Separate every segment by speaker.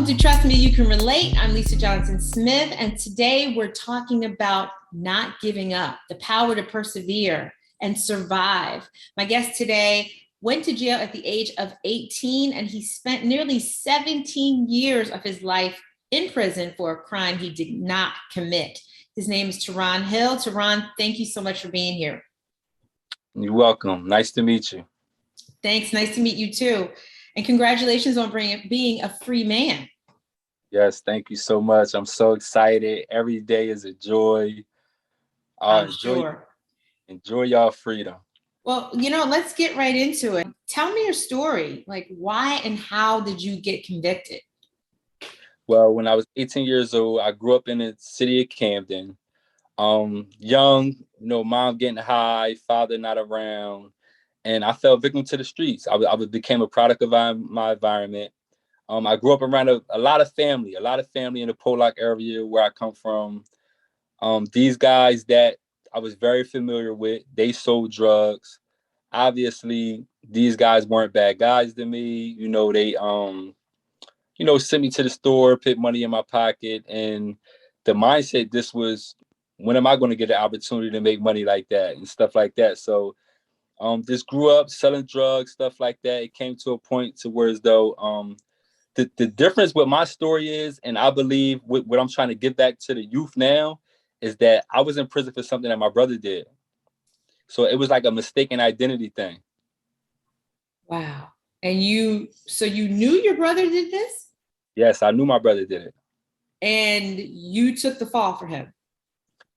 Speaker 1: Welcome to Trust Me, You Can Relate. I'm Lisa Johnson-Smith, and today we're talking about not giving up, the power to persevere and survive. My guest today went to jail at the age of 18, and he spent nearly 17 years of his life in prison for a crime he did not commit. His name is Taron Hill. Taron, thank you so much for being here.
Speaker 2: You're welcome. Nice to meet you.
Speaker 1: Thanks. Nice to meet you too. And congratulations on being a free man.
Speaker 2: Yes, thank you so much. I'm so excited. Every day is a joy. Enjoy y'all freedom.
Speaker 1: Well, let's get right into it. Tell me your story. Like, why and how did you get convicted?
Speaker 2: Well, when I was 18 years old, I grew up in the city of Camden. Young, mom getting high, father not around. And I fell victim to the streets. I became a product of my environment. I grew up around a lot of family in the Pollock area where I come from. These guys that I was very familiar with, they sold drugs. Obviously, these guys weren't bad guys to me. They sent me to the store, put money in my pocket, and the mindset this was, when am I going to get an opportunity to make money like that and stuff like that? So just grew up selling drugs, stuff like that. It came to a point to where as though the difference with my story is, and I believe what I'm trying to give back to the youth now, is that I was in prison for something that my brother did. So it was like a mistaken identity thing.
Speaker 1: Wow. And you knew your brother did this?
Speaker 2: Yes, I knew my brother did it.
Speaker 1: And you took the fall for him?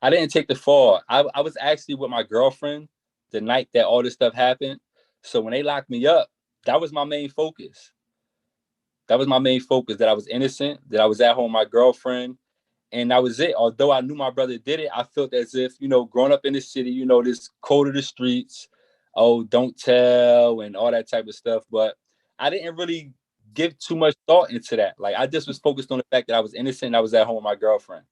Speaker 2: I didn't take the fall. I was actually with my girlfriend the night that all this stuff happened. So when they locked me up, that was my main focus. That I was innocent, that I was at home with my girlfriend, and that was it. Although I knew my brother did it, I felt as if, growing up in the city, this code of the streets, oh, don't tell, and all that type of stuff. But I didn't really give too much thought into that. Like, I just was focused on the fact that I was innocent and I was at home with my girlfriend.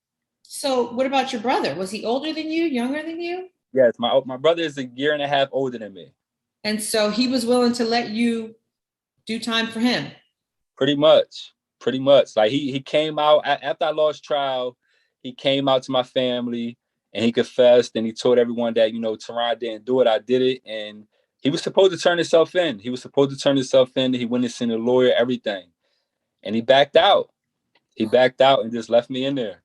Speaker 1: So what about your brother? Was he older than you, younger than you?
Speaker 2: Yes, my brother is a year and a half older than me.
Speaker 1: And so he was willing to let you do time for him?
Speaker 2: Pretty much. Like he came out after I lost trial. He came out to my family and he confessed and he told everyone that, Taron didn't do it. I did it. And he was supposed to turn himself in. He went and seen a lawyer, everything. And he backed out. And just left me in there.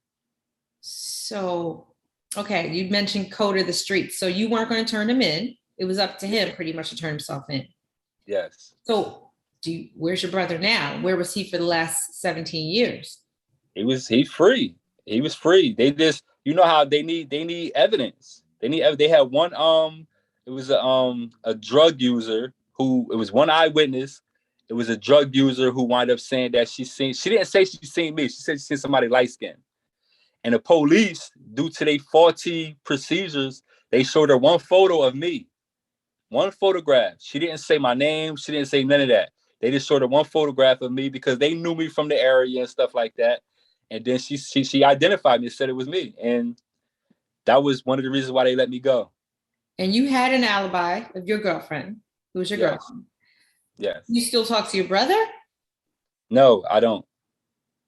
Speaker 1: So, okay, you mentioned code of the streets. So you weren't going to turn him in. It was up to him pretty much to turn himself in.
Speaker 2: Yes.
Speaker 1: So where's your brother now? Where was he for the last 17 years?
Speaker 2: He's free. He was free. They just, how they need evidence. They had one, it was a drug user it was one eyewitness. It was a drug user who wound up saying that she didn't say she seen me. She said she seen somebody light skinned. And the police, due to their faulty procedures, they showed her one photo of me. One photograph. She didn't say my name. She didn't say none of that. They just showed her one photograph of me because they knew me from the area and stuff like that. And then she identified me and said it was me. And that was one of the reasons why they let me go.
Speaker 1: And you had an alibi of your girlfriend, who was your girlfriend.
Speaker 2: Yes.
Speaker 1: You still talk to your brother?
Speaker 2: No, I don't.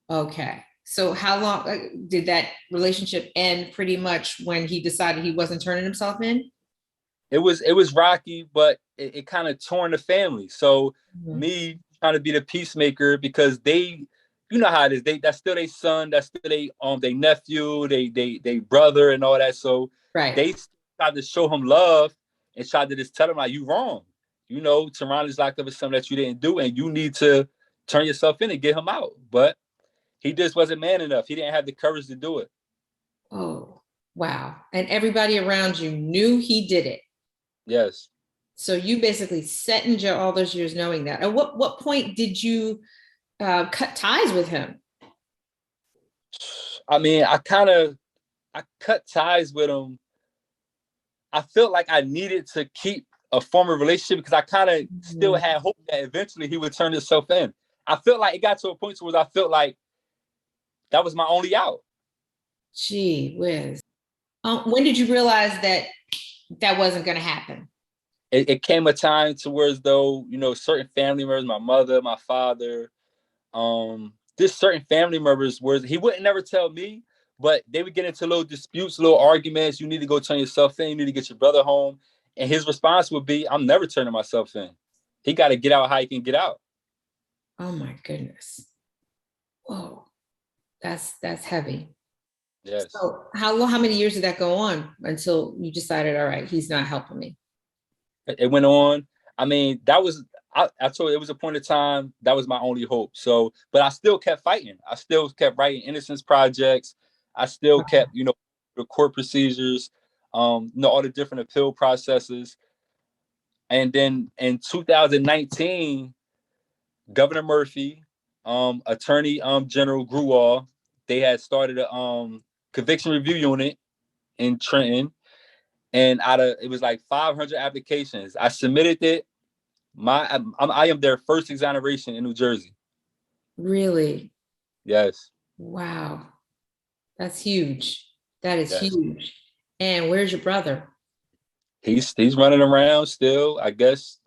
Speaker 1: Okay. So how long did that relationship end? Pretty much when he decided he wasn't turning himself in?
Speaker 2: It was rocky, but it kind of torn the family. So me trying to be the peacemaker, because they, you know how it is. That's still their son, that's still their nephew, they brother and all that. So They tried to show him love and tried to just tell him, like, you wrong. Taron is locked up for something that you didn't do, and you need to turn yourself in and get him out. But he just wasn't man enough. He didn't have the courage to do it.
Speaker 1: Oh, wow. And everybody around you knew he did it.
Speaker 2: Yes.
Speaker 1: So you basically sat in jail all those years knowing that. At what point did you cut ties with him?
Speaker 2: I mean, I cut ties with him. I felt like I needed to keep a former relationship because I kind of still had hope that eventually he would turn himself in. I felt like it got to a point where I felt like that was my only out.
Speaker 1: Gee whiz. When did you realize that wasn't going to happen?
Speaker 2: It came a time to where, as though, certain family members, my mother, my father, this certain family members where he wouldn't never tell me, but they would get into little disputes, little arguments. You need to go turn yourself in. You need to get your brother home. And his response would be, I'm never turning myself in. He got to get out how he can get out.
Speaker 1: Oh my goodness. Whoa. That's heavy.
Speaker 2: Yes.
Speaker 1: So how many years did that go on until you decided, all right, he's not helping me?
Speaker 2: It went on. I mean, I told you, it was a point of time that was my only hope. So, but I still kept fighting. I still kept writing innocence projects. I still kept, the court procedures, all the different appeal processes. And then in 2019, Governor Murphy, Attorney General Gruwall, they had started a conviction review unit in Trenton. And it was like 500 applications. I submitted it. I am their first exoneration in New Jersey.
Speaker 1: Really?
Speaker 2: Yes.
Speaker 1: Wow. That's huge. That is
Speaker 2: Yes.
Speaker 1: huge. And where's your brother?
Speaker 2: He's running around still, I guess,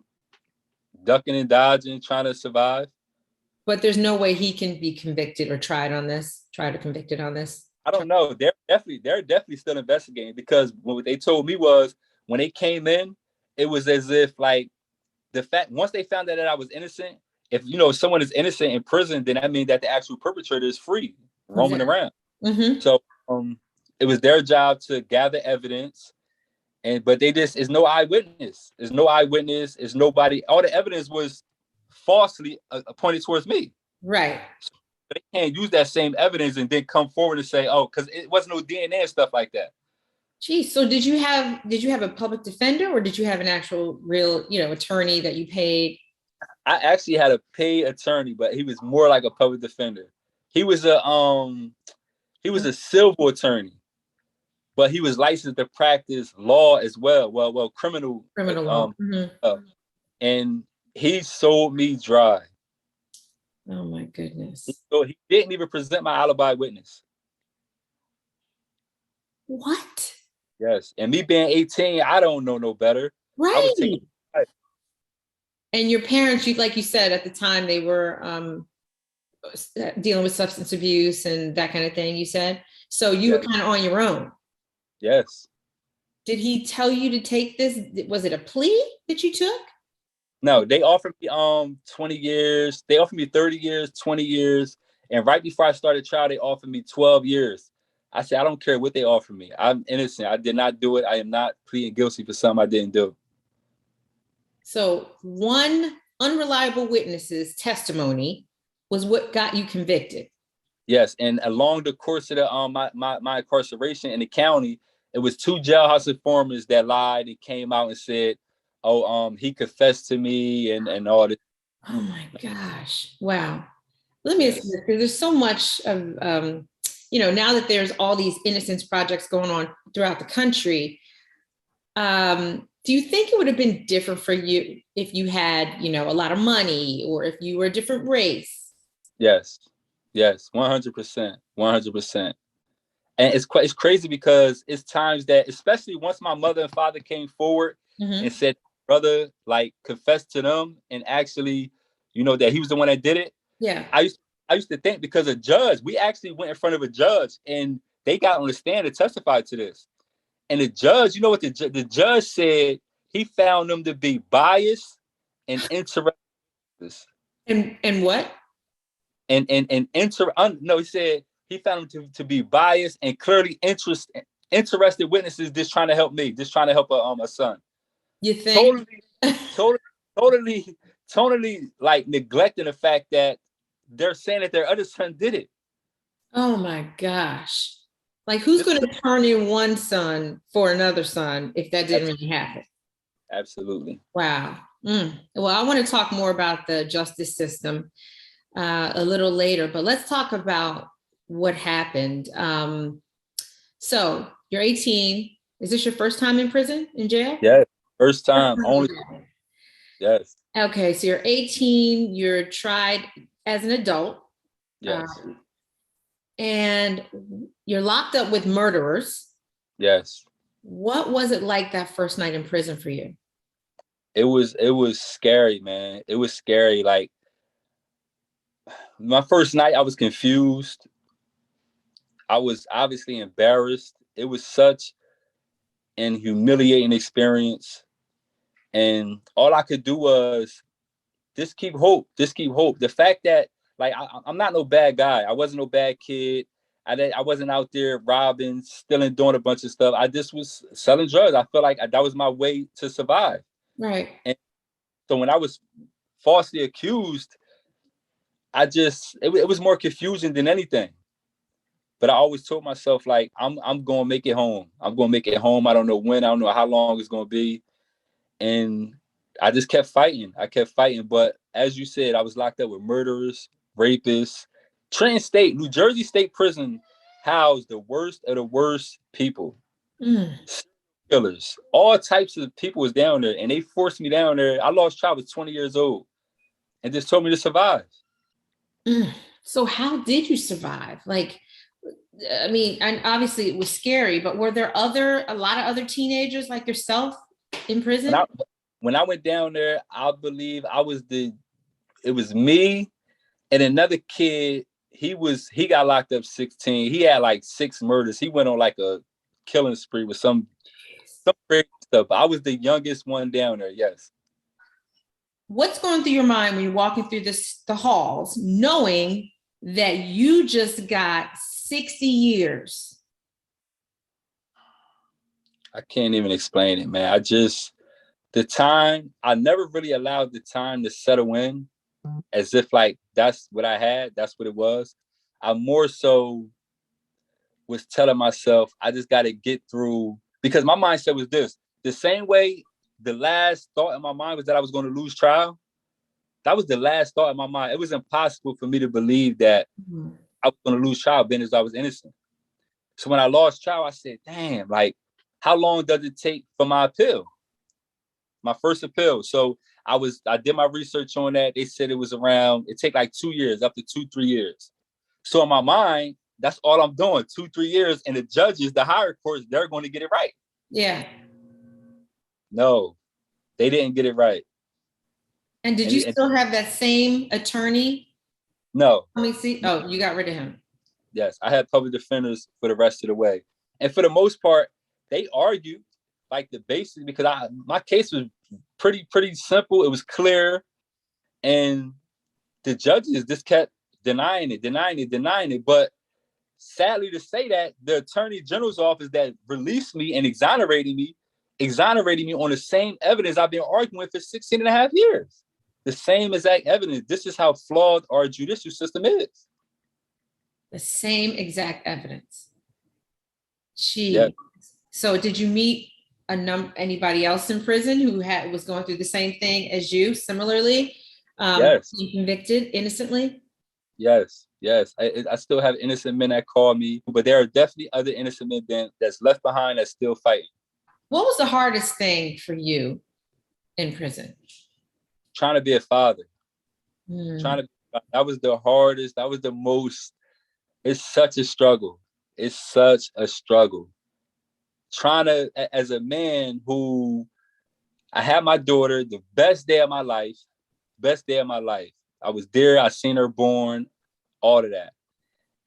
Speaker 2: ducking and dodging, trying to survive.
Speaker 1: But there's no way he can be convicted or tried on this.
Speaker 2: I don't know. They're definitely still investigating, because what they told me was when they came in, it was as if like the fact once they found out that I was innocent, if someone is innocent in prison, then that means that the actual perpetrator is free, roaming around.
Speaker 1: Mm-hmm.
Speaker 2: So it was their job to gather evidence, but is no eyewitness. There's no eyewitness. Is nobody. All the evidence was falsely pointed towards me.
Speaker 1: Right.
Speaker 2: So they can't use that same evidence and then come forward and say, "Oh," because it wasn't no DNA and stuff like that.
Speaker 1: Geez, so did you have a public defender, or did you have an actual real, attorney that you paid?
Speaker 2: I actually had a paid attorney, but he was more like a public defender. He was a civil attorney, but he was licensed to practice law as well. Well, criminal
Speaker 1: law.
Speaker 2: And he sold me dry.
Speaker 1: Oh my goodness.
Speaker 2: So he didn't even present my alibi witness.
Speaker 1: What?
Speaker 2: Yes. And me being 18, I don't know no better.
Speaker 1: Right. And your parents, like you said, at the time they were dealing with substance abuse and that kind of thing, you said. So you were kind of on your own.
Speaker 2: Yes.
Speaker 1: Did he tell you to take this? Was it a plea that you took?
Speaker 2: No, they offered me 20 years. They offered me 30 years, 20 years. And right before I started trial, they offered me 12 years. I said, I don't care what they offer me. I'm innocent. I did not do it. I am not pleading guilty for something I didn't do. So
Speaker 1: one unreliable witness's testimony was what got you convicted.
Speaker 2: Yes, and along the course of the my incarceration in the county, it was 2 jailhouse informers that lied and came out and said, "Oh, he confessed to me and all this."
Speaker 1: Oh my gosh! Wow. Let me ask you this, because there's so much of now that there's all these innocence projects going on throughout the country. Do you think it would have been different for you if you had, a lot of money, or if you were a different race?
Speaker 2: Yes, 100%, 100%. And it's crazy because it's times that, especially once my mother and father came forward and said, brother, like, confessed to them and actually, that he was the one that did it.
Speaker 1: Yeah.
Speaker 2: I used to think, because a judge, we actually went in front of a judge and they got on the stand to testify to this. And the judge, you know what the judge said? He found them to be biased and interested.
Speaker 1: And what?
Speaker 2: No, he said he found them to be biased and clearly interested witnesses just trying to help me, just trying to help a son.
Speaker 1: You think?
Speaker 2: Totally like neglecting the fact that they're saying that their other son did it.
Speaker 1: Oh my gosh. Like, who's going to turn in one son for another son if that didn't really happen?
Speaker 2: Absolutely.
Speaker 1: Wow. Well, I want to talk more about the justice system a little later, but let's talk about what happened. So you're 18. Is this your first time in prison, in jail?
Speaker 2: Yes, first time. Only. Yes.
Speaker 1: Okay, so you're 18. You're tried as an adult.
Speaker 2: Yes.
Speaker 1: And you're locked up with murderers.
Speaker 2: Yes.
Speaker 1: What was it like that first night in prison for you?
Speaker 2: It was scary, man. It was scary. Like, My first night, I was confused. I was obviously embarrassed. It was such an humiliating experience. And all I could do was just keep hope. Just keep hope. The fact that, like, I'm not no bad guy. I wasn't no bad kid. I wasn't out there robbing, stealing, doing a bunch of stuff. I just was selling drugs. I felt like that was my way to survive.
Speaker 1: Right.
Speaker 2: And so when I was falsely accused, it was more confusion than anything. But I always told myself, like, I'm gonna make it home. I'm gonna make it home. I don't know when, I don't know how long it's gonna be. And I just kept fighting. I kept fighting. But as you said, I was locked up with murderers, rapists. Trenton State, New Jersey State Prison housed the worst of the worst people.
Speaker 1: Mm.
Speaker 2: Killers. All types of people was down there. And they forced me down there. I lost child, I was 20 years old. And just told me to survive.
Speaker 1: Mm. So how did you survive? Like, I mean, and obviously it was scary, but were there a lot of other teenagers like yourself in prison?
Speaker 2: When I went down there, I believe it was me and another kid. He got locked up 16. He had like 6 murders. He went on like a killing spree with some crazy stuff. I was the youngest one down there. Yes.
Speaker 1: What's going through your mind when you're walking through the halls, knowing that you just got 60 years?
Speaker 2: I can't even explain it, man. I never really allowed the time to settle in as if like that's what I had, that's what it was. I more so was telling myself, I just got to get through, because my mindset was this: the same way the last thought in my mind was that I was going to lose trial. That was the last thought in my mind. It was impossible for me to believe that I was going to lose trial, being as I was innocent. So when I lost trial, I said, damn, like, how long does it take for my appeal? My first appeal. So I did my research on that. They said it take like 2 years, up to 2-3 years. So in my mind, that's all I'm doing, 2-3 years. And the judges, the higher courts, they're going to get it right.
Speaker 1: Yeah.
Speaker 2: No, they didn't get it right.
Speaker 1: And did you still have that same attorney?
Speaker 2: No.
Speaker 1: Let me see. Oh, you got rid of him.
Speaker 2: Yes, I had public defenders for the rest of the way. And for the most part, they argued like the basics, because my case was pretty simple. It was clear. And the judges just kept denying it. But sadly to say that, the Attorney General's office that released me and exonerated me on the same evidence I've been arguing with for 16 and a half years. The same exact evidence. This is how flawed our judicial system is.
Speaker 1: The same exact evidence. Gee.
Speaker 2: Yeah.
Speaker 1: So did you meet anybody else in prison who was going through the same thing as you, similarly?
Speaker 2: Yes.
Speaker 1: Convicted innocently?
Speaker 2: Yes. I still have innocent men that call me, but there are definitely other innocent men that's left behind that's still fighting.
Speaker 3: What was the hardest thing for you in prison?
Speaker 2: Trying to be a father. That was the hardest. That was the most. It's such a struggle. Trying to, as a man who, I had my daughter, the best day of my life. I was there. I seen her born, all of that.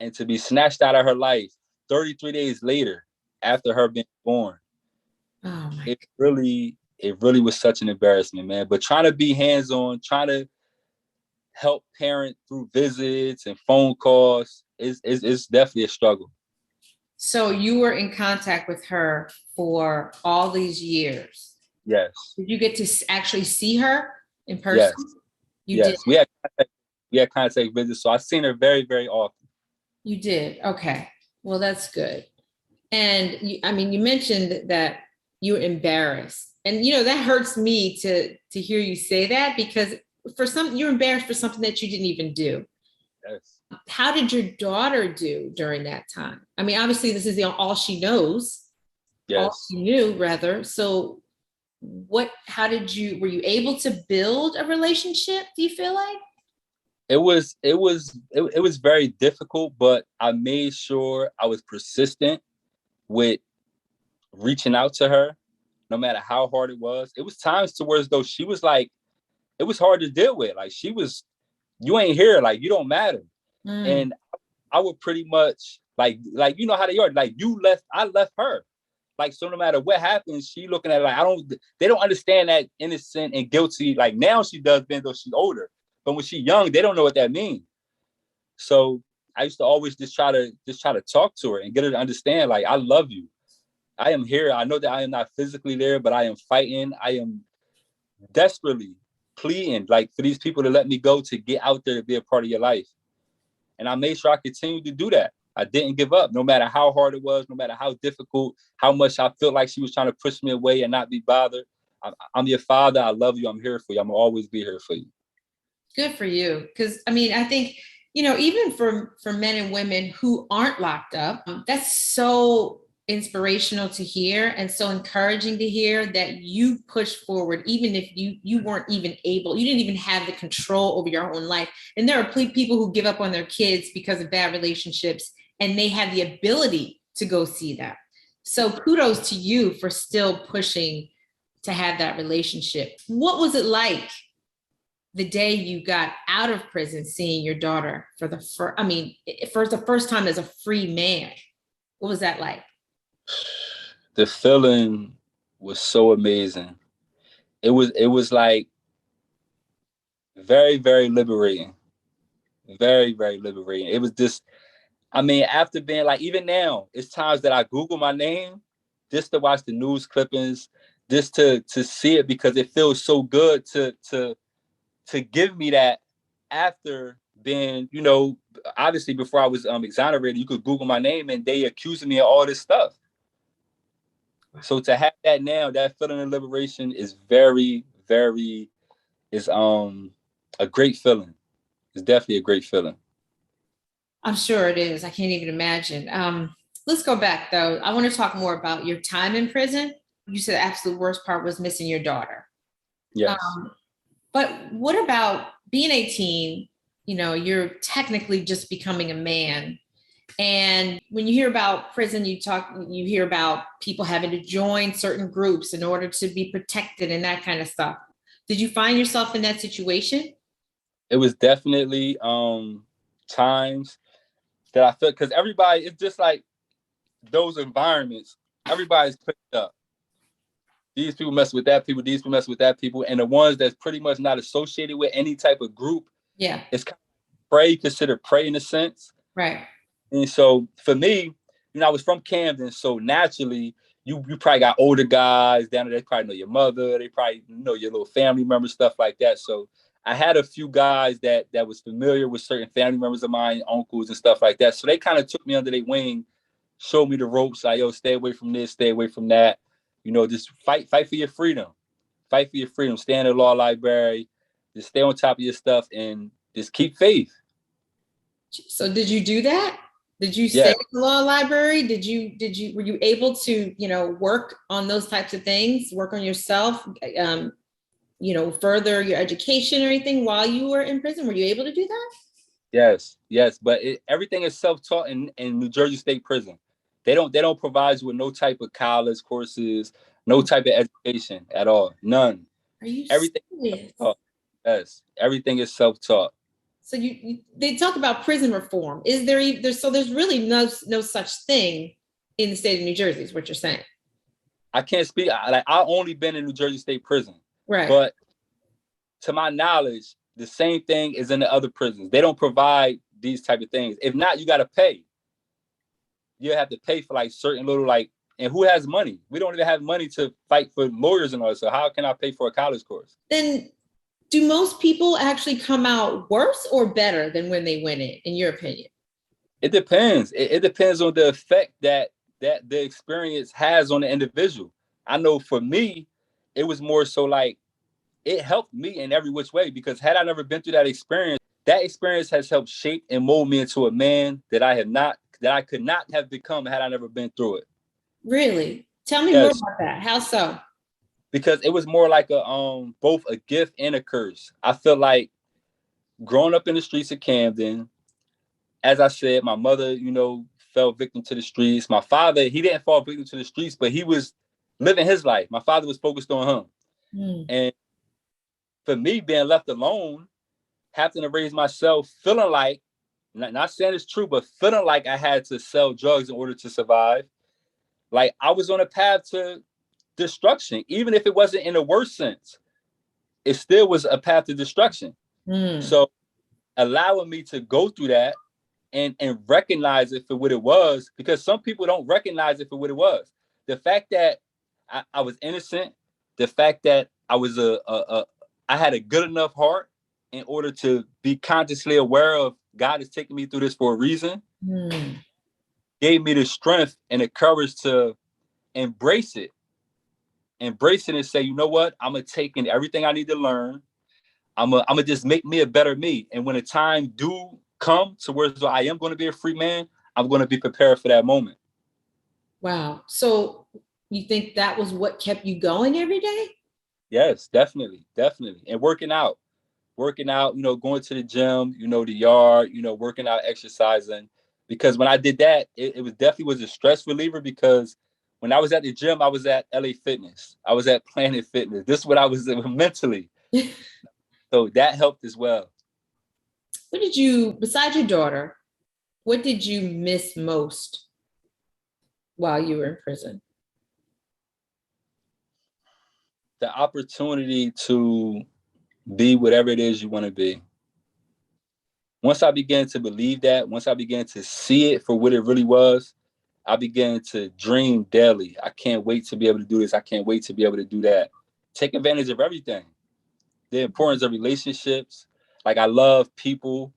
Speaker 2: And to be snatched out of her life 33 days later after her being born, it really was such an embarrassment, man. But trying to be hands-on, trying to help parent through visits and phone calls is definitely a struggle.
Speaker 1: So you were in contact with her for all these years?
Speaker 2: Yes.
Speaker 1: Did you get to actually see her in person?
Speaker 2: Yes. Did? We had contact visits, so I've seen her very, very often.
Speaker 1: You did? Okay. Well, that's good. And you mentioned that you were embarrassed. And, that hurts me to hear you say that, because you're embarrassed for something that you didn't even do.
Speaker 2: Yes.
Speaker 1: How did your daughter do during that time? Obviously this is all she knows.
Speaker 2: Yes.
Speaker 1: All she knew, rather. So were you able to build a relationship, do you feel like?
Speaker 2: It was very difficult, but I made sure I was persistent with reaching out to her, no matter how hard it was. It was times to where as though she was like, it was hard to deal with. Like, she was you ain't here, like you don't matter.
Speaker 1: Mm.
Speaker 2: And I would pretty much like you know how they are, like I left her. Like, so no matter what happens, she looking at it like they don't understand that innocent and guilty. Like now she does, even though she's older. But when she's young, they don't know what that means. So I used to always just try to talk to her and get her to understand, like, I love you. I am here. I know that I am not physically there, but I am fighting. I am desperately pleading, like, for these people to let me go, to get out there, to be a part of your life. And I made sure I continued to do that. I didn't give up, no matter how hard it was, no matter how difficult, how much I felt like she was trying to push me away and not be bothered. I'm your father. I love you. I'm here for you. I'm gonna always be here for you.
Speaker 1: Good for you. Because I mean, I think, you know, even for men and women who aren't locked up, that's so inspirational to hear and so encouraging to hear that you push forward, even if you weren't even able, you didn't even have the control over your own life. And there are people who give up on their kids because of bad relationships, and they have the ability to go see that. So kudos to you for still pushing to have that relationship. What was it like the day you got out of prison, seeing your daughter for the first time as a free man? What was that like?
Speaker 2: The feeling was so amazing. It was like very, very liberating. Very, very liberating. It was just, I mean, after being like, even now, it's times that I Google my name just to watch the news clippings, just to see it, because it feels so good to give me that after being, you know, obviously before I was exonerated, you could Google my name and they accusing me of all this stuff. So to have that now, that feeling of liberation is very, very, is a great feeling. It's definitely a great feeling.
Speaker 1: I'm sure it is. I can't even imagine. Let's go back though. I want to talk more about your time in prison. You said the absolute worst part was missing your daughter.
Speaker 2: Yes.
Speaker 1: But what about being 18? You know, you're technically just becoming a man. And when you hear about prison, you hear about people having to join certain groups in order to be protected and that kind of stuff. Did you find yourself in that situation?
Speaker 2: It was definitely times that I felt, because everybody, it's just like those environments, everybody's picked up. These people mess with that people, these people mess with that people. And the ones that's pretty much not associated with any type of group,
Speaker 1: Yeah.
Speaker 2: it's kind of prey, considered prey in a sense.
Speaker 1: Right.
Speaker 2: And so for me, you know, I was from Camden, so naturally, you probably got older guys down there. They probably know your mother. They probably know your little family members, stuff like that. So I had a few guys that was familiar with certain family members of mine, uncles and stuff like that. So they kind of took me under their wing, showed me the ropes. Like, yo, stay away from this, stay away from that. You know, just fight for your freedom. Fight for your freedom. Stay in the law library. Just stay on top of your stuff and just keep faith.
Speaker 1: So did you do that? Did you
Speaker 2: Yeah.
Speaker 1: stay in the law library? Were you able to, you know, work on those types of things, work on yourself, you know, further your education or anything while you were in prison? Were you able to do that?
Speaker 2: Yes. But everything is self-taught in New Jersey State Prison. They don't provide you with no type of college courses, no type of education at all. None.
Speaker 1: Are you
Speaker 2: Everything
Speaker 1: serious?
Speaker 2: Yes. Everything is self-taught.
Speaker 1: So they talk about prison reform. Is there's really no such thing in the state of New Jersey, is what you're saying?
Speaker 2: I can't speak. I only been in New Jersey State Prison.
Speaker 1: Right.
Speaker 2: But to my knowledge, the same thing is in the other prisons. They don't provide these type of things. If not, you got to pay. You have to pay for like certain little and who has money? We don't even have money to fight for lawyers and all that. So how can I pay for a college course?
Speaker 1: Then do most people actually come out worse or better than when they went in your opinion?
Speaker 2: It depends. It depends on the effect that the experience has on the individual. I know for me, it was more so like it helped me in every which way, because had I never been through that experience has helped shape and mold me into a man that I could not have become had I never been through it.
Speaker 1: Really? Tell me more about that. How so?
Speaker 2: Because it was more like both a gift and a curse. I feel like growing up in the streets of Camden, as I said, my mother, you know, fell victim to the streets. My father, he didn't fall victim to the streets, but he was living his life. My father was focused on him. And for me, being left alone, having to raise myself, feeling like, not saying it's true, but feeling like I had to sell drugs in order to survive. Like I was on a path to destruction, even if it wasn't in the worst sense. It still was a path to destruction. So allowing me to go through that and recognize it for what it was, because some people don't recognize it for what it was. The fact that I was innocent, the fact that I was I had a good enough heart in order to be consciously aware of God is taking me through this for a reason, gave me the strength and the courage to embrace it and say, you know what, I'm gonna take in everything I need to learn. I'm gonna just make me a better me. And when the time do come to where I am going to be a free man, I'm going to be prepared for that moment.
Speaker 1: Wow. So you think that was what kept you going every day?
Speaker 2: Yes, definitely. And working out, going to the gym, the yard, working out, exercising. Because when I did that, it was definitely a stress reliever, because when I was at the gym, I was at LA Fitness. I was at Planet Fitness. This is what I was mentally. So that helped as well.
Speaker 1: What did you, besides your daughter, what did you miss most while you were in prison?
Speaker 2: The opportunity to be whatever it is you want to be. Once I began to believe that, once I began to see it for what it really was, I began to dream daily. I can't wait to be able to do this. I can't wait to be able to do that. Take advantage of everything. The importance of relationships. Like, I love people.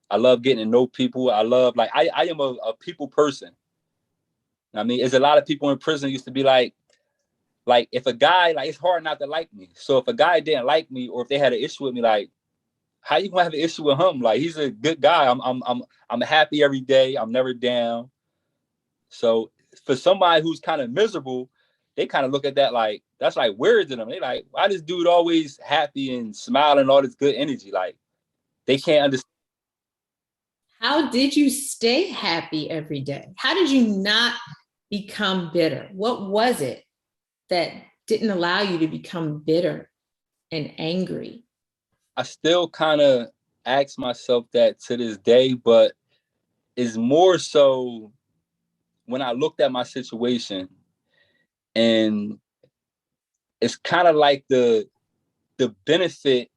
Speaker 2: I love getting to know people. I love, I am a people person. I mean, there's a lot of people in prison used to be like if a guy, it's hard not to like me. So if a guy didn't like me, or if they had an issue with me, like, how you gonna have an issue with him? Like, he's a good guy. I'm happy every day. I'm never down. So for somebody who's kind of miserable, they kind of look at that like, that's like weird to them. They like, why this dude always happy and smiling, all this good energy? Like, they can't understand.
Speaker 1: How did you stay happy every day? How did you not become bitter? What was it that didn't allow you to become bitter and angry?
Speaker 2: I still kind of ask myself that to this day, but it's more so when I looked at my situation, and it's kind of like the benefit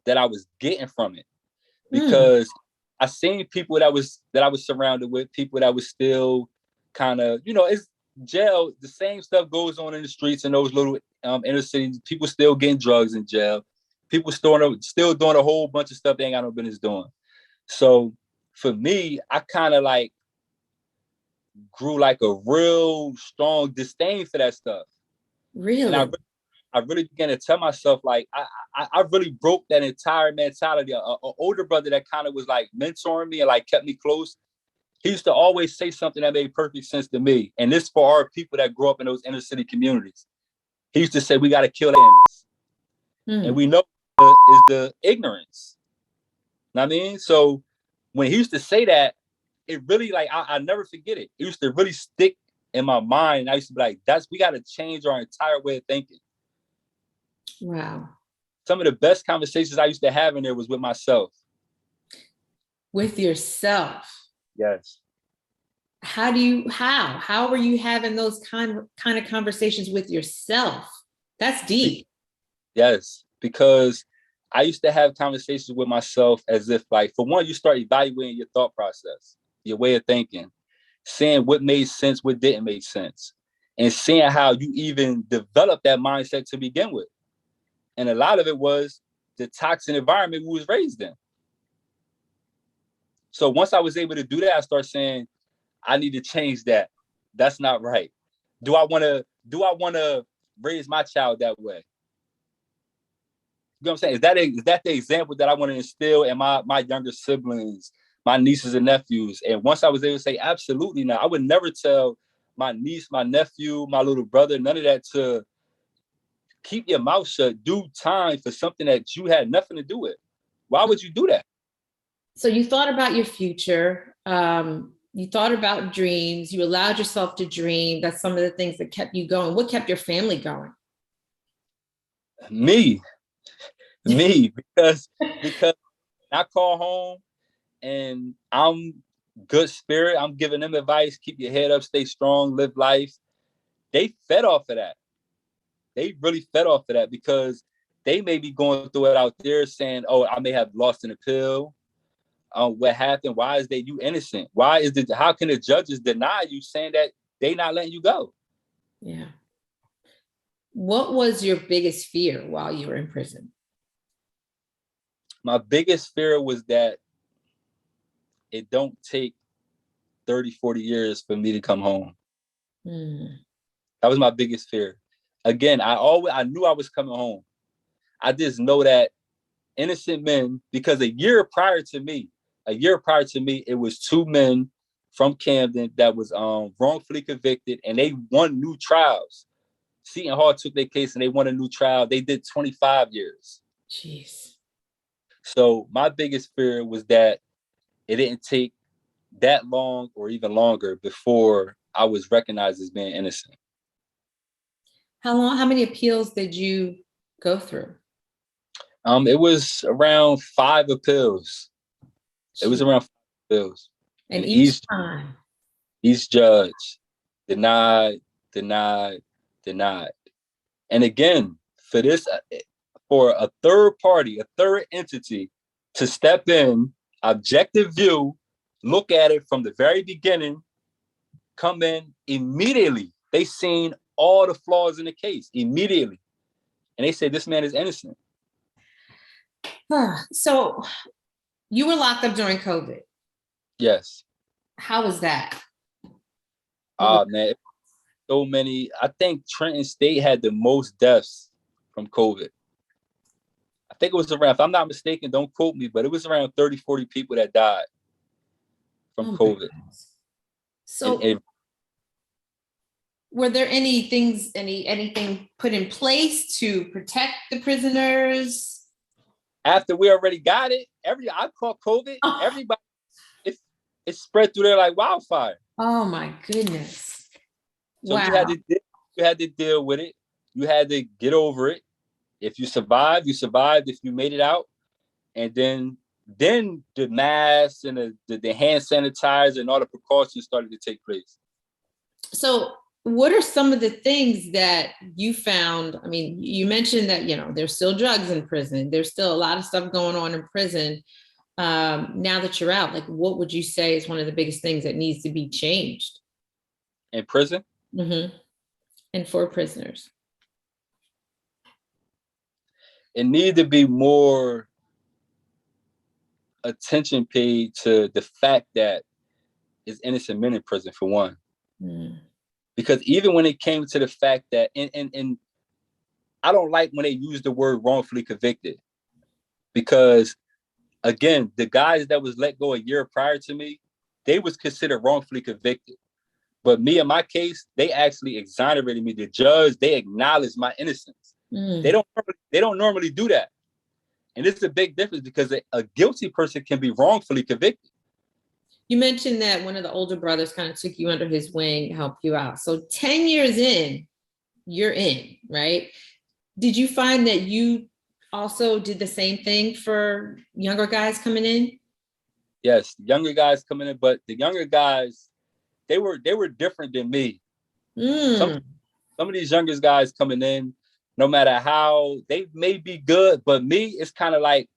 Speaker 2: that I was getting from it, because I seen people that I was surrounded with, people that was still kind of, it's jail. The same stuff goes on in the streets in those little inner cities. People still getting drugs in jail. People still doing a whole bunch of stuff they ain't got no business doing. So for me, I kind of grew a real strong disdain for that stuff.
Speaker 1: Really?
Speaker 2: And I really began to tell myself, I really broke that entire mentality. An older brother that kind of was mentoring me and kept me close, he used to always say something that made perfect sense to me. And this for our people that grew up in those inner city communities. He used to say, we got to kill the And we know is the ignorance. You know what I mean? So when he used to say that, it really, I never forget it. It used to really stick in my mind. I used to be like, we got to change our entire way of thinking.
Speaker 1: Wow.
Speaker 2: Some of the best conversations I used to have in there was with myself.
Speaker 1: With yourself?
Speaker 2: Yes.
Speaker 1: How were you having those kind of conversations with yourself? That's deep.
Speaker 2: Yes, because I used to have conversations with myself as if, for one, you start evaluating your thought process, your way of thinking, seeing what made sense, what didn't make sense, and seeing how you even developed that mindset to begin with. And a lot of it was the toxic environment we was raised in. So once I was able to do that, I started saying, I need to change that. That's not right. Do I want to raise my child that way? You know what I'm saying? Is that the example that I want to instill in my younger siblings, my nieces and nephews? And once I was able to say, absolutely not. I would never tell my niece, my nephew, my little brother, none of that to keep your mouth shut, do time for something that you had nothing to do with. Why would you do that?
Speaker 1: So you thought about your future. You thought about dreams. You allowed yourself to dream. That's some of the things that kept you going. What kept your family going?
Speaker 2: Me, because I call home and I'm good spirit. I'm giving them advice. Keep your head up, stay strong, live life. They fed off of that. They really fed off of that because they may be going through it out there saying, oh, I may have lost an appeal. What happened? Why is that you innocent? How can the judges deny you saying that they not letting you go?
Speaker 1: Yeah. What was your biggest fear while you were in prison?
Speaker 2: My biggest fear was that it don't take 30, 40 years for me to come home. That was my biggest fear. Again, I knew I was coming home. I just know that innocent men, because a year prior to me, it was two men from Camden that was wrongfully convicted, and they won new trials. Seton Hall took their case and they won a new trial. They did 25 years.
Speaker 1: Jeez.
Speaker 2: So my biggest fear was that it didn't take that long or even longer before I was recognized as being innocent.
Speaker 1: How many appeals did you go through?
Speaker 2: It was around 5 appeals. It was around 5 appeals.
Speaker 1: And each time?
Speaker 2: Each judge denied. And again, for a third party, a third entity to step in, objective view, look at it from the very beginning, come in immediately. They seen all the flaws in the case immediately. And they say, this man is innocent.
Speaker 1: So you were locked up during COVID.
Speaker 2: Yes.
Speaker 1: How was that?
Speaker 2: Man, so many. I think Trenton State had the most deaths from COVID. I think it was around, if I'm not mistaken, don't quote me, but it was around 30, 40 people that died from COVID.
Speaker 1: So were there anything put in place to protect the prisoners?
Speaker 2: After we already got it, I caught COVID, everybody, it spread through there like wildfire.
Speaker 1: Oh my goodness.
Speaker 2: So
Speaker 1: wow.
Speaker 2: You had to deal with it. You had to get over it. If you survived, you survived. If you made it out, and then the masks and the hand sanitizer and all the precautions started to take place.
Speaker 1: So what are some of the things that you found? I mean, you mentioned that, there's still drugs in prison. There's still a lot of stuff going on in prison. Now that you're out, like, what would you say is one of the biggest things that needs to be changed?
Speaker 2: In prison?
Speaker 1: Mm-hmm. And for prisoners?
Speaker 2: It needed to be more attention paid to the fact that it's innocent men in prison, for one. Because even when it came to the fact that, and I don't like when they use the word wrongfully convicted, because again, the guys that was let go a year prior to me, they was considered wrongfully convicted. But me, in my case, they actually exonerated me. The judge, they acknowledged my innocence. They don't normally do that. And it's a big difference because a guilty person can be wrongfully convicted.
Speaker 1: You mentioned that one of the older brothers kind of took you under his wing, helped you out. So 10 years in, you're in, right? Did you find that you also did the same thing for younger guys coming in?
Speaker 2: Yes, younger guys coming in, but the younger guys, they were different than me. Some of these youngest guys coming in, no matter how they may be good, but me, it's kind of like,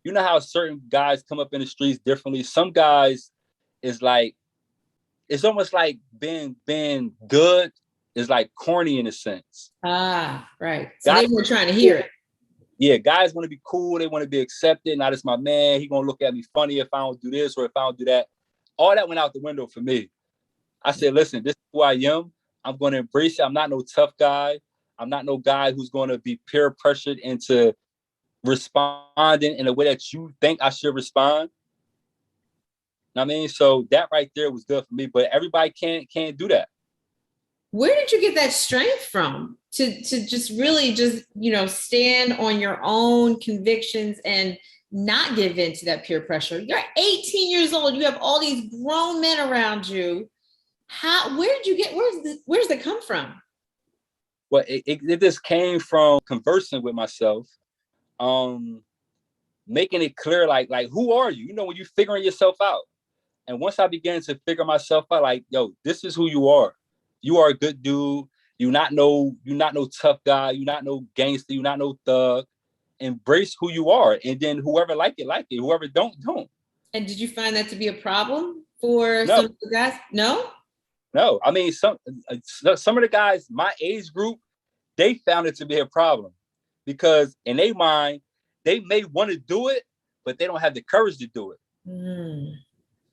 Speaker 2: you know how certain guys come up in the streets differently. Some guys is like, it's almost like being good is like corny in a sense.
Speaker 1: Right. So guys, they were trying to hear it.
Speaker 2: Yeah, guys want to be cool. They want to be accepted. Now, this my man. He gonna look at me funny if I don't do this or if I don't do that. All that went out the window for me. I said, listen, this is who I am. I'm going to embrace it. I'm not no tough guy. I'm not no guy who's going to be peer pressured into responding in a way that you think I should respond. I mean, so that right there was good for me, but everybody can't do that.
Speaker 1: Where did you get that strength from to just really stand on your own convictions and not give in to that peer pressure? You're 18 years old. You have all these grown men around you. Where did you get, where's that come from?
Speaker 2: Well, it just came from conversing with myself. making it clear, like who are you? You know, when you figuring yourself out. And once I began to figure myself out, like, yo, this is who you are. You are a good dude. You're not no tough guy. You're not no gangster. You're not no thug. Embrace who you are. And then whoever like it. Whoever don't.
Speaker 1: And did you find that to be a problem for
Speaker 2: No.
Speaker 1: some of the guys? No?
Speaker 2: No. I mean, some of the guys, my age group, they found it to be a problem because in their mind, they may want to do it, but they don't have the courage to do it.
Speaker 1: Mm.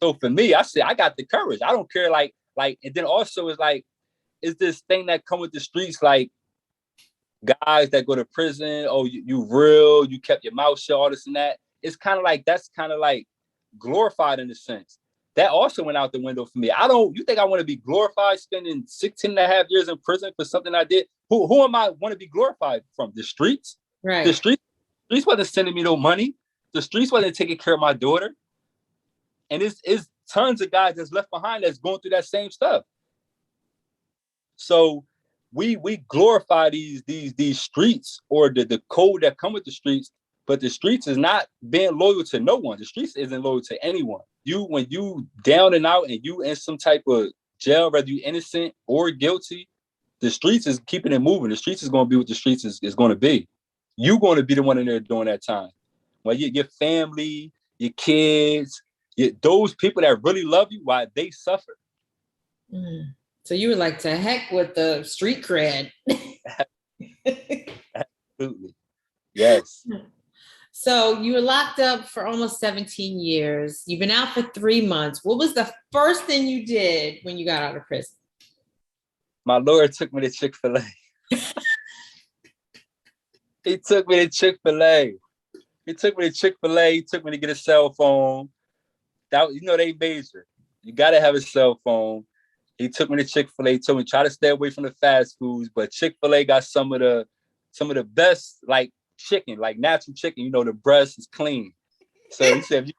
Speaker 2: So for me, I said, I got the courage. I don't care. Like, and then also it's like, is this thing that come with the streets, like guys that go to prison, oh, you real, you kept your mouth shut, all this and that. It's kind of like, that's kind of like glorified in a sense. That also went out the window for me. You think I want to be glorified spending 16 and a half years in prison for something I did? Who am I want to be glorified from? The streets?
Speaker 1: Right.
Speaker 2: The streets wasn't sending me no money. The streets wasn't taking care of my daughter. And it's tons of guys that's left behind that's going through that same stuff. So we glorify these streets or the code that come with the streets, but the streets is not being loyal to no one. The streets isn't loyal to anyone. When you down and out and you in some type of jail, whether you innocent or guilty, the streets is keeping it moving. The streets is going to be what the streets is going to be. You're going to be the one in there during that time. Well, your family, your kids, those people that really love you, why they suffer.
Speaker 1: Mm. So you were like, to heck with the street cred.
Speaker 2: Absolutely. Yes.
Speaker 1: So you were locked up for almost 17 years. You've been out for 3 months. What was the first thing you did when you got out of prison?
Speaker 2: My lawyer took me to Chick-fil-A. He took me to Chick-fil-A. He took me to get a cell phone. They major. You got to have a cell phone. He took me to Chick-fil-A, told me try to stay away from the fast foods, but Chick-fil-A got some of the best, like chicken, like natural chicken. The breast is clean. So he said, you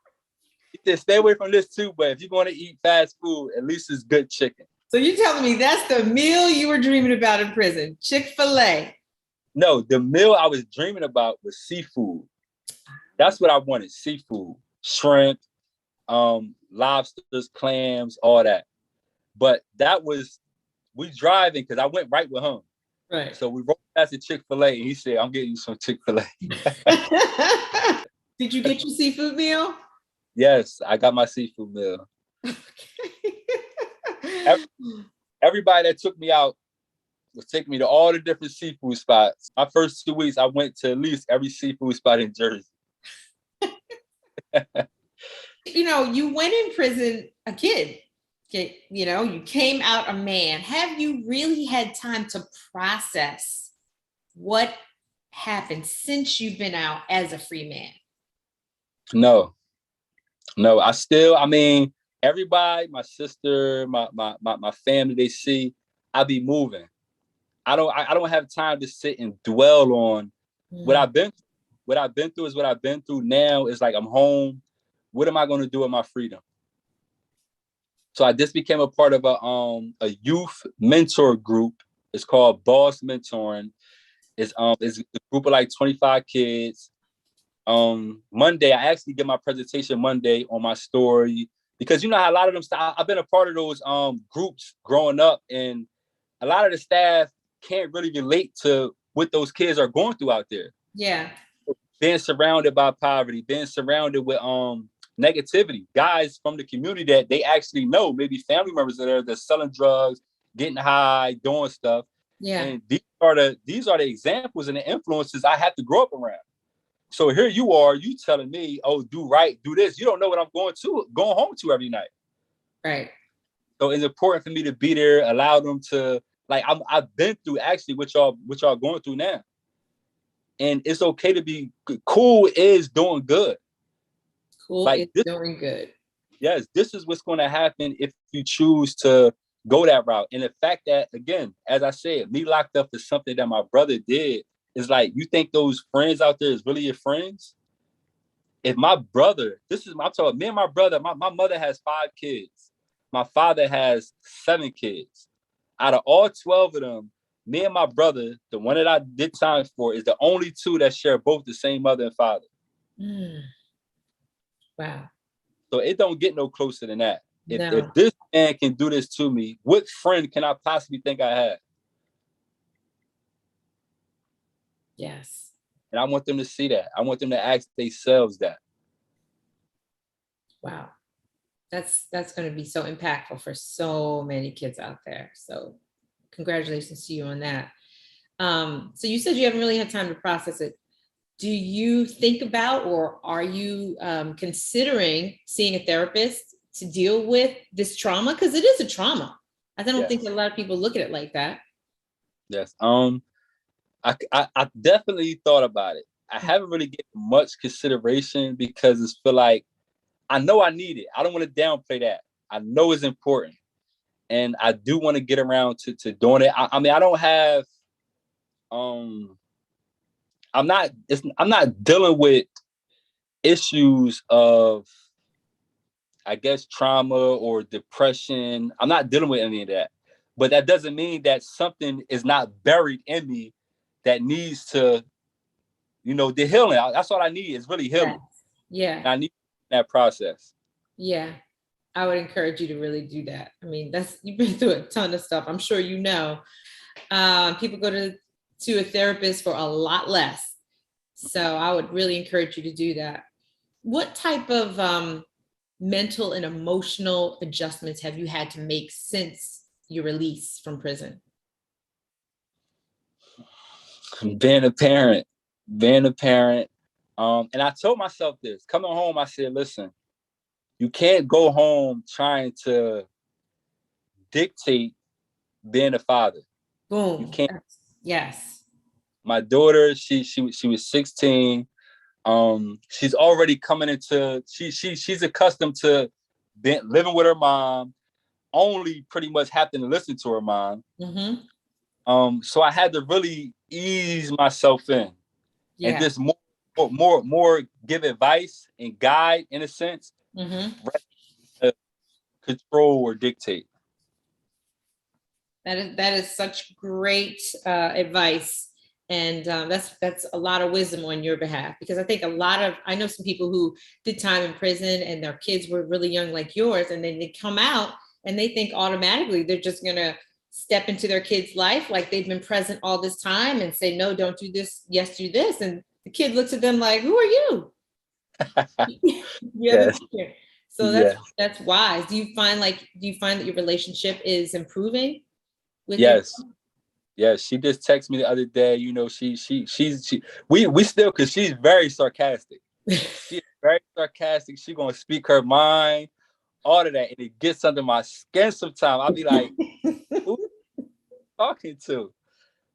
Speaker 2: just stay away from this too, but if you're going to eat fast food, at least it's good chicken.
Speaker 1: So you're telling me that's the meal you were dreaming about in prison, Chick-fil-A?
Speaker 2: No, the meal I was dreaming about was seafood. That's what I wanted, seafood, shrimp, lobsters, clams, all that. But we driving because I went right with him.
Speaker 1: Right.
Speaker 2: So we rolled past the Chick-fil-A and he said, I'm getting you some Chick-fil-A.
Speaker 1: Did you get your seafood meal?
Speaker 2: Yes, I got my seafood meal. Everybody that took me out was taking me to all the different seafood spots. My first 2 weeks, I went to at least every seafood spot in Jersey.
Speaker 1: You went in prison a kid. You came out a man. Have you really had time to process what happened since you've been out as a free man?
Speaker 2: No. Everybody, my sister, my family, they see I be moving. I don't have time to sit and dwell on what I've been through is what I've been through. Now is like I'm home. What am I going to do with my freedom? So I just became a part of a youth mentor group. It's called Boss Mentoring. It's a group of like 25 kids. Monday, I actually get my presentation Monday on my story because you know how a lot of them. I've been a part of those groups growing up, and a lot of the staff can't really relate to what those kids are going through out there.
Speaker 1: Yeah,
Speaker 2: being surrounded by poverty, being surrounded with negativity, guys from the community that they actually know, maybe family members that are selling drugs, getting high, doing stuff.
Speaker 1: Yeah,
Speaker 2: and these are the examples and the influences I have to grow up around. So here you are, you telling me, oh, do right, do this. You don't know what I'm going home to every night.
Speaker 1: Right.
Speaker 2: So it's important for me to be there, allow them to, I've been through actually what y'all going through now. And it's okay to be cool is doing good.
Speaker 1: Cool is doing good.
Speaker 2: Yes, this is what's going to happen if you choose to go that route. And the fact that, again, as I said, me locked up for something that my brother did, is like, you think those friends out there is really your friends? If my brother, I'm talking, me and my brother, my mother has 5 kids. My father has 7 kids. Out of all 12 of them, me and my brother, the one that I did time for, is the only 2 that share both the same mother and father.
Speaker 1: Mm. Wow.
Speaker 2: So it don't get no closer than that. If
Speaker 1: No.
Speaker 2: this man can do this to me, what friend can I possibly think I have?
Speaker 1: Yes.
Speaker 2: And I want them to see that. I want them to ask themselves that.
Speaker 1: Wow. That's going to be so impactful for so many kids out there. So congratulations to you on that. So you said you haven't really had time to process it. Do you think about, or are you considering seeing a therapist to deal with this trauma? Because it is a trauma. I don't think a lot of people look at it like that.
Speaker 2: Yes. I definitely thought about it. I haven't really given much consideration because it's feel like I know I need it. I don't want to downplay that. I know it's important. And I do want to get around to doing it. I mean, I don't have I'm not dealing with issues of, I guess, trauma or depression. I'm not dealing with any of that. But that doesn't mean that something is not buried in me that needs to, the healing. That's all I need is really healing.
Speaker 1: Yeah.
Speaker 2: And I need that process.
Speaker 1: Yeah. I would encourage you to really do that. I mean, you've been through a ton of stuff. I'm sure you know. People go to a therapist for a lot less. So I would really encourage you to do that. What type of mental and emotional adjustments have you had to make since your release from prison?
Speaker 2: Being a parent. And I told myself this, coming home, I said, listen, you can't go home trying to dictate being a father.
Speaker 1: Boom.
Speaker 2: You can't.
Speaker 1: Yes.
Speaker 2: My daughter, she was 16. She's already coming into, she's accustomed to living with her mom, only pretty much having to listen to her mom.
Speaker 1: Mm-hmm.
Speaker 2: So I had to really ease myself in, and just more give advice and guide in a sense,
Speaker 1: Mm-hmm.
Speaker 2: rather than control or dictate.
Speaker 1: That is such great advice, and that's a lot of wisdom on your behalf, because I think I know some people who did time in prison and their kids were really young like yours, and then they come out and they think automatically they're just gonna step into their kid's life like they've been present all this time and say, no, don't do this, yes, do this, and the kid looks at them like, who are you?
Speaker 2: Yes.
Speaker 1: So that's wise. Do you find that your relationship is improving with
Speaker 2: Yes. Yes, she just texted me the other day. We still, because she's very sarcastic. She's very sarcastic. She gonna speak her mind, all of that, and it gets under my skin sometimes. I'll be like, who talking to?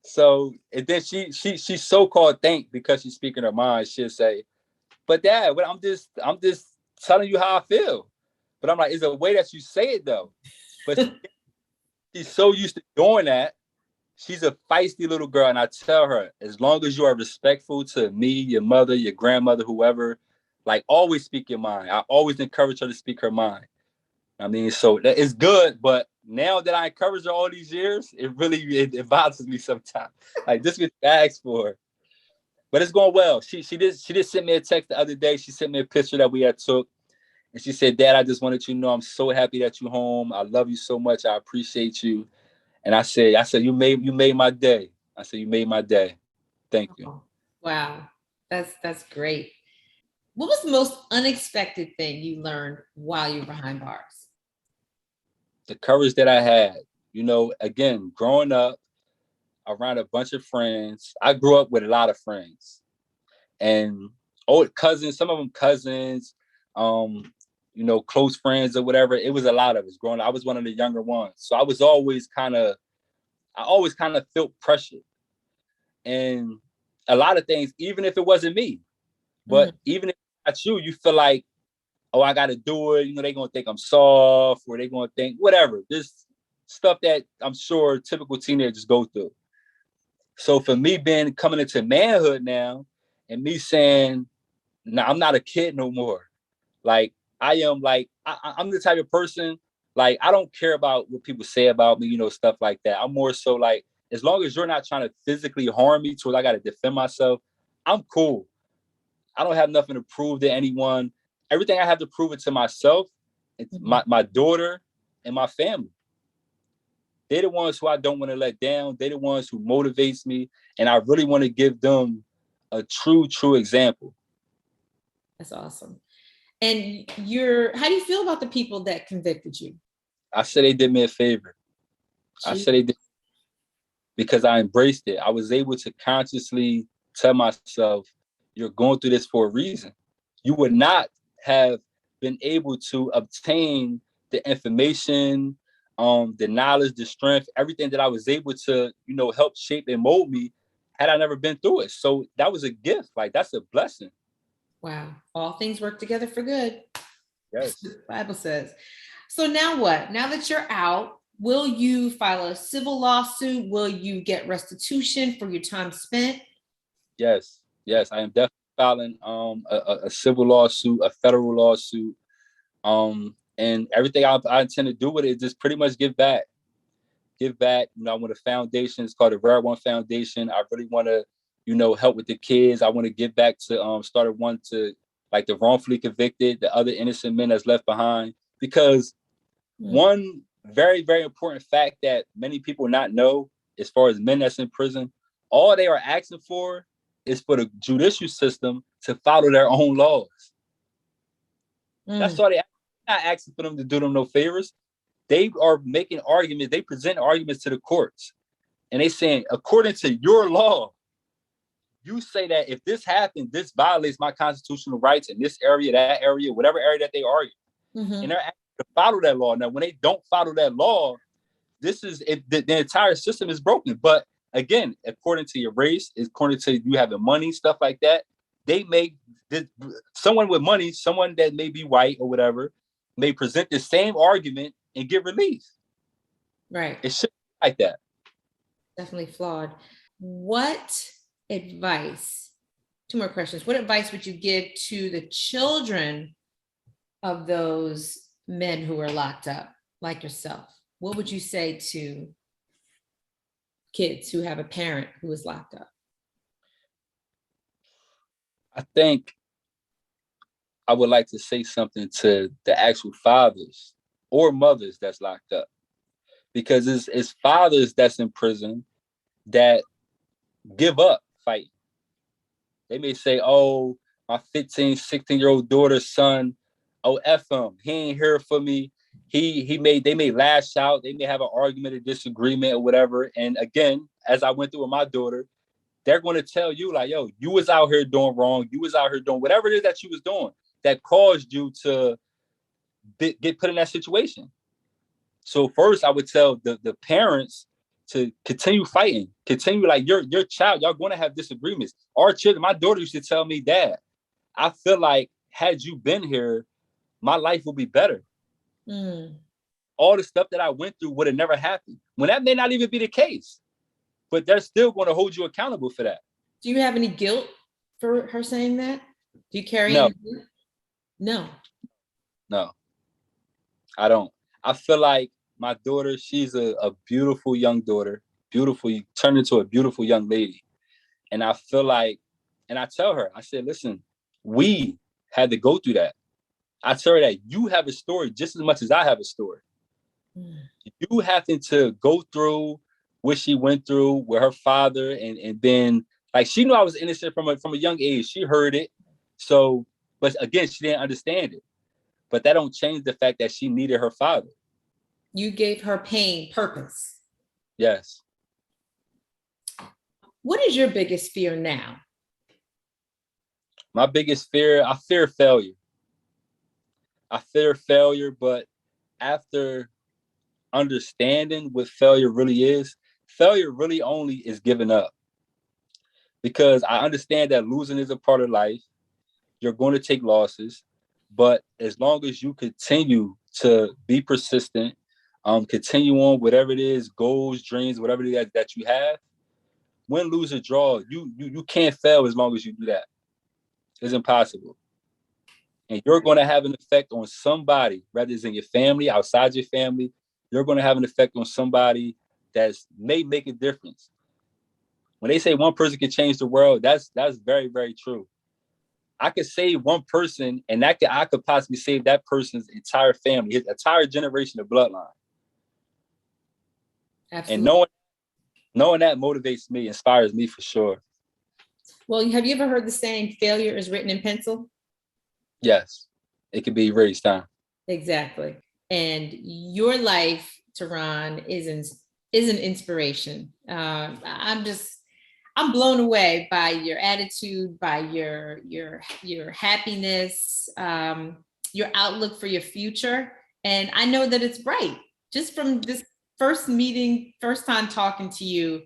Speaker 2: So, and then she so-called think because she's speaking her mind, she'll say, but Dad, I'm just telling you how I feel. But I'm like, it's a way that you say it though. But she's so used to doing that. She's a feisty little girl, and I tell her, as long as you are respectful to me, your mother, your grandmother, whoever, like, always speak your mind. I always encourage her to speak her mind. I mean, so it's good, but now that I encourage her all these years, it bothers me sometimes. Like, this was asked for, but it's going well. She did send me a text the other day. She sent me a picture that we had took, and she said, Dad, I just wanted you to know I'm so happy that you're home. I love you so much. I appreciate you. And I said, you made my day. I said, you made my day. Thank you.
Speaker 1: Oh, wow. That's great. What was the most unexpected thing you learned while you were behind bars?
Speaker 2: The courage that I had, again, growing up around a bunch of friends. I grew up with a lot of friends and old cousins, some of them cousins, close friends or whatever. It was a lot of us growing up. I was one of the younger ones. So I always kind of felt pressured. And a lot of things, even if it wasn't me, but even if it's not you feel like, oh, I got to do it. They're going to think I'm soft, or they're going to think whatever. This stuff that I'm sure typical teenagers go through. So for me coming into manhood now and me saying, nah, I'm not a kid no more. Like, I am I'm the type of person, like, I don't care about what people say about me, stuff like that. I'm more so like, as long as you're not trying to physically harm me to where I got to defend myself, I'm cool. I don't have nothing to prove to anyone. Everything I have to prove it to myself, it's my daughter and my family. They're the ones who I don't want to let down. They're the ones who motivates me. And I really want to give them a true example.
Speaker 1: That's awesome. And how do you feel about the people that convicted you?
Speaker 2: I said they did me a favor. I said they did because I embraced it. I was able to consciously tell myself, you're going through this for a reason. You would not have been able to obtain the information, the knowledge, the strength, everything that I was able to, help shape and mold me had I never been through it. So that was a gift. Like, that's a blessing.
Speaker 1: Wow. All things work together for good.
Speaker 2: Yes.
Speaker 1: The Bible says. So now what? Now that you're out, will you file a civil lawsuit? Will you get restitution for your time spent?
Speaker 2: Yes. I am definitely filing a civil lawsuit, a federal lawsuit. And everything I intend to do with it is just pretty much give back. I want a foundation. It's called the Rare One Foundation. I really want to, help with the kids. I want to give back to started one to like the wrongfully convicted, the other innocent men that's left behind. Because one very, very important fact that many people not know, as far as men that's in prison, all they are asking for is for the judicial system to follow their own laws. That's all they're not asking for them to do them no favors. They are making arguments. They present arguments to the courts. And they saying, according to your law, you say that if this happens, this violates my constitutional rights in this area, that area, whatever area that they argue. And they're asking to follow that law. Now, when they don't follow that law, the entire system is broken. But again, according to your race, according to you having money, stuff like that, they make someone with money, someone that may be white or whatever, may present the same argument and get released.
Speaker 1: Right.
Speaker 2: It should be like that.
Speaker 1: Definitely flawed. What advice, 2 more questions. What advice would you give to the children of those men who are locked up, like yourself? What would you say to kids who have a parent who is locked up?
Speaker 2: I think I would like to say something to the actual fathers or mothers that's locked up, because it's fathers that's in prison that give up fighting. They may say, oh, my 15, 16-year-old daughter's son, oh, F him. He ain't here for me. They may lash out. They may have an argument or disagreement or whatever. And again, as I went through with my daughter, they're going to tell you like, yo, you was out here doing wrong. You was out here doing whatever it is that you was doing that caused you to get put in that situation. So first I would tell the parents to continue fighting, continue like your child, y'all going to have disagreements. Our children, my daughter used to tell me, Dad, I feel like had you been here, my life would be better. All the stuff that I went through would have never happened. When that may not even be the case, but they're still going to hold you accountable for that.
Speaker 1: Do you have any guilt for her saying that? Do you carry
Speaker 2: No.
Speaker 1: any guilt?
Speaker 2: No, I don't. I feel like my daughter, she's a beautiful young daughter, turned into a beautiful young lady. And I feel like, and I tell her, I said, listen, we had to go through that. I tell her that you have a story just as much as I have a story. You having to go through what she went through with her father, and then like she knew I was innocent from a young age. She heard it. So, but again, she didn't understand it. But that don't change the fact that she needed her father.
Speaker 1: You gave her pain purpose.
Speaker 2: Yes.
Speaker 1: What is your biggest fear now?
Speaker 2: My biggest fear, I fear failure. But after understanding what failure really is, failure really only is giving up. Because I understand that losing is a part of life. You're going to take losses, but as long as you continue to be persistent, continue on whatever it is, goals, dreams, whatever it is that you have, win, lose, or draw, you can't fail as long as you do that. It's impossible. And you're going to have an effect on somebody, whether it's in your family, outside your family. You're going to have an effect on somebody that may make a difference. When they say one person can change the world, that's very, very true. I could save one person, and I could possibly save that person's entire family, his entire generation of bloodline.
Speaker 1: Absolutely.
Speaker 2: And knowing that motivates me, inspires me for sure.
Speaker 1: Well, have you ever heard the saying, failure is written in pencil?
Speaker 2: Yes, it could be erased down.
Speaker 1: Exactly. And your life, Teron, is an inspiration. I'm blown away by your attitude, by your happiness, your outlook for your future. And I know that it's bright. Just from this first meeting, first time talking to you,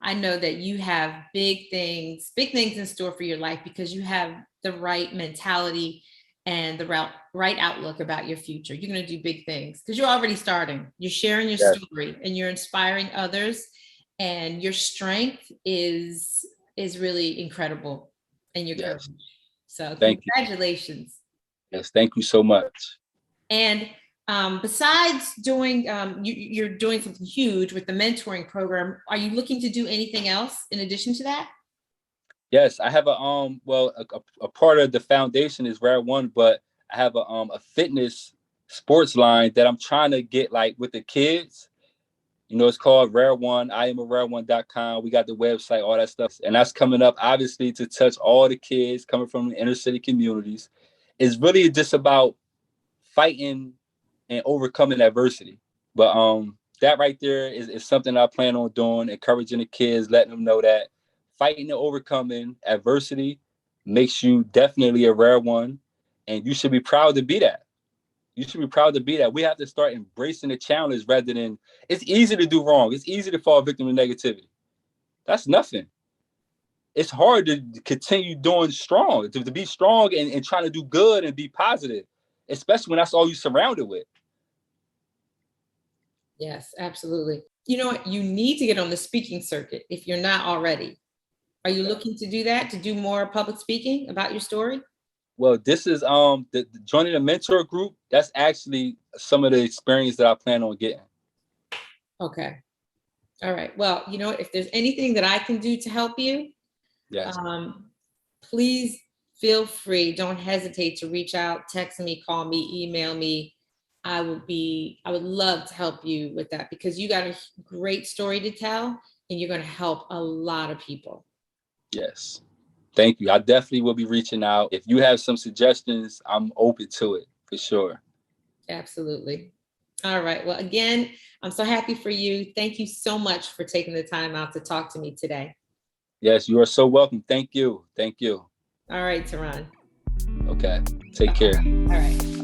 Speaker 1: I know that you have big things in store for your life, because you have the right mentality and the right outlook about your future. You're going to do big things because you're already starting. You're sharing your story and you're inspiring others, and your strength is really incredible, and your courage. So congratulations.
Speaker 2: Yes, thank you so much.
Speaker 1: And besides doing, you're doing something huge with the mentoring program. Are you looking to do anything else in addition to that?
Speaker 2: Yes, I have a part of the foundation is Rare One, but I have a fitness sports line that I'm trying to get like with the kids. You know, it's called Rare One. I am a rare1.com. We got the website, all that stuff. And that's coming up, obviously, to touch all the kids coming from the inner city communities. It's really just about fighting and overcoming adversity. But that right there is something I plan on doing, encouraging the kids, letting them know that fighting and overcoming adversity makes you definitely a rare one. And you should be proud to be that. You should be proud to be that. We have to start embracing the challenge rather than, it's easy to do wrong. It's easy to fall victim to negativity. That's nothing. It's hard to continue doing strong, to be strong and trying to do good and be positive, especially when that's all you're surrounded with.
Speaker 1: Yes, absolutely. You know what? You need to get on the speaking circuit if you're not already. Are you looking to do that, to do more public speaking about your story?
Speaker 2: Well, this is the joining a mentor group. That's actually some of the experience that I plan on getting.
Speaker 1: Okay. All right. Well, you know what? If there's anything that I can do to help you,
Speaker 2: yes,
Speaker 1: please feel free. Don't hesitate to reach out, text me, call me, email me. I would love to help you with that, because you got a great story to tell and you're going to help a lot of people.
Speaker 2: Yes. Thank you. I definitely will be reaching out. If you have some suggestions, I'm open to it for sure.
Speaker 1: Absolutely. All right. Well, again, I'm so happy for you. Thank you so much for taking the time out to talk to me today.
Speaker 2: Yes, you are so welcome. Thank you. Thank you.
Speaker 1: All right, Teron.
Speaker 2: Okay. Take care.
Speaker 1: All right.